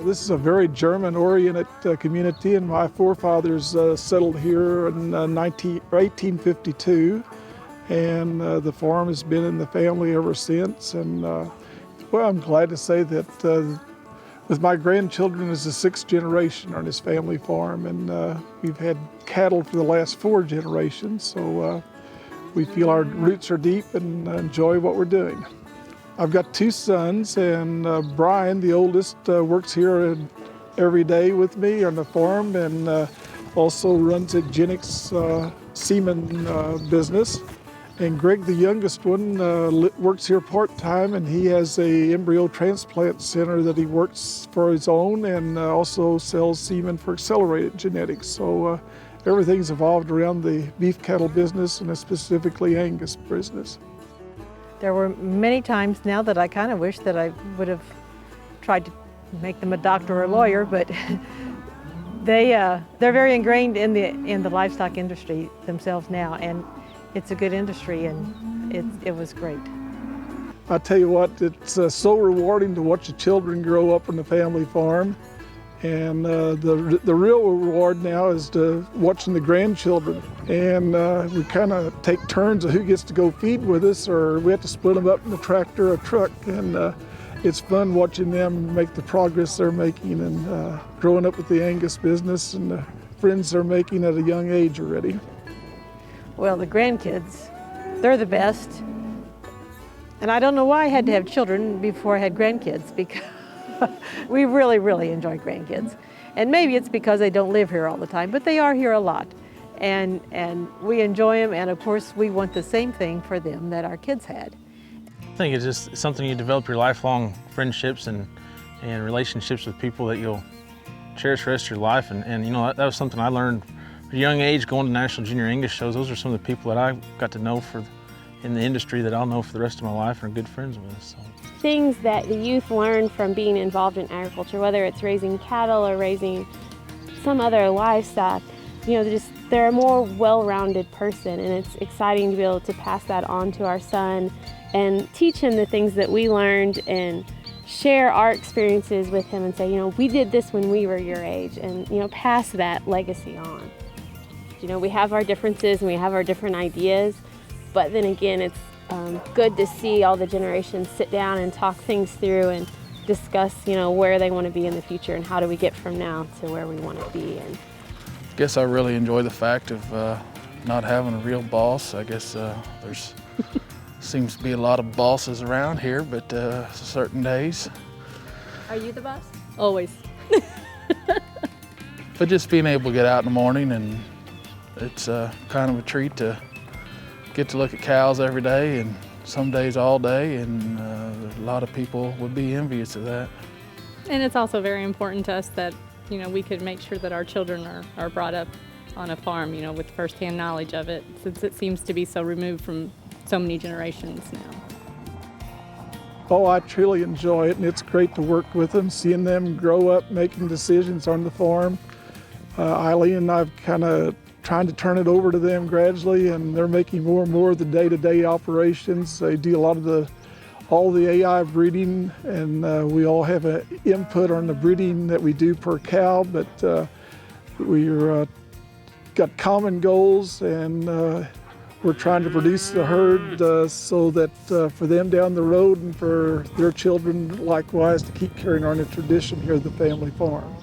This is a very German-oriented community, and my forefathers settled here in 1852, and the farm has been in the family ever since. And well, I'm glad to say that with my grandchildren is the sixth generation on this family farm, and we've had cattle for the last 4 generations, so we feel our roots are deep and enjoy what we're doing. I've got 2 sons, and Brian, the oldest, works here every day with me on the farm, and also runs a Genix semen business. And Greg, the youngest one, works here part-time, and he has a embryo transplant center that he works for his own, and also sells semen for accelerated genetics. So everything's evolved around the beef cattle business, and specifically Angus business. There were many times now that I kind of wish that I would have tried to make them a doctor or a lawyer, but they're very ingrained in the livestock industry themselves now, and it's a good industry, and it was great. I tell you what, it's so rewarding to watch the children grow up on the family farm, and the real reward now is watching the grandchildren. And we kind of take turns of who gets to go feed with us, or we have to split them up in a tractor or a truck, and it's fun watching them make the progress they're making, and growing up with the Angus business and the friends they're making at a young age already. Well, the grandkids, they're the best. And I don't know why I had to have children before I had grandkids, because we really, really enjoy grandkids. And maybe it's because they don't live here all the time, but they are here a lot. And we enjoy them, and of course we want the same thing for them that our kids had. I think it's just something you develop your lifelong friendships and relationships with people that you'll cherish the rest of your life. And you know, that was something I learned at a young age going to National Junior Angus shows. Those are some of the people that I got to know in the industry that I'll know for the rest of my life and are good friends with. So. Things that the youth learn from being involved in agriculture, whether it's raising cattle or raising some other livestock, you know, they're a more well-rounded person, and it's exciting to be able to pass that on to our son and teach him the things that we learned and share our experiences with him and say, you know, we did this when we were your age, and, you know, pass that legacy on. You know, we have our differences and we have our different ideas, but then again, it's good to see all the generations sit down and talk things through and discuss, you know, where they want to be in the future and how do we get from now to where we want to be. And I guess I really enjoy the fact of not having a real boss. I guess there's seems to be a lot of bosses around here, but certain days. Are you the boss? Always. But just being able to get out in the morning, and it's kind of a treat to get to look at cows every day, and some days all day, and a lot of people would be envious of that. And it's also very important to us that, you know, we could make sure that our children are brought up on a farm, you know, with firsthand knowledge of it, since it seems to be so removed from so many generations now. Oh, I truly enjoy it, and it's great to work with them, seeing them grow up, making decisions on the farm. Eileen and I've kind of trying to turn it over to them gradually, and they're making more and more of the day-to-day operations. They do a lot of all the AI breeding, and we all have an input on the breeding that we do per cow, but we're got common goals, and we're trying to produce the herd so that for them down the road and for their children likewise to keep carrying on the tradition here at the family farm.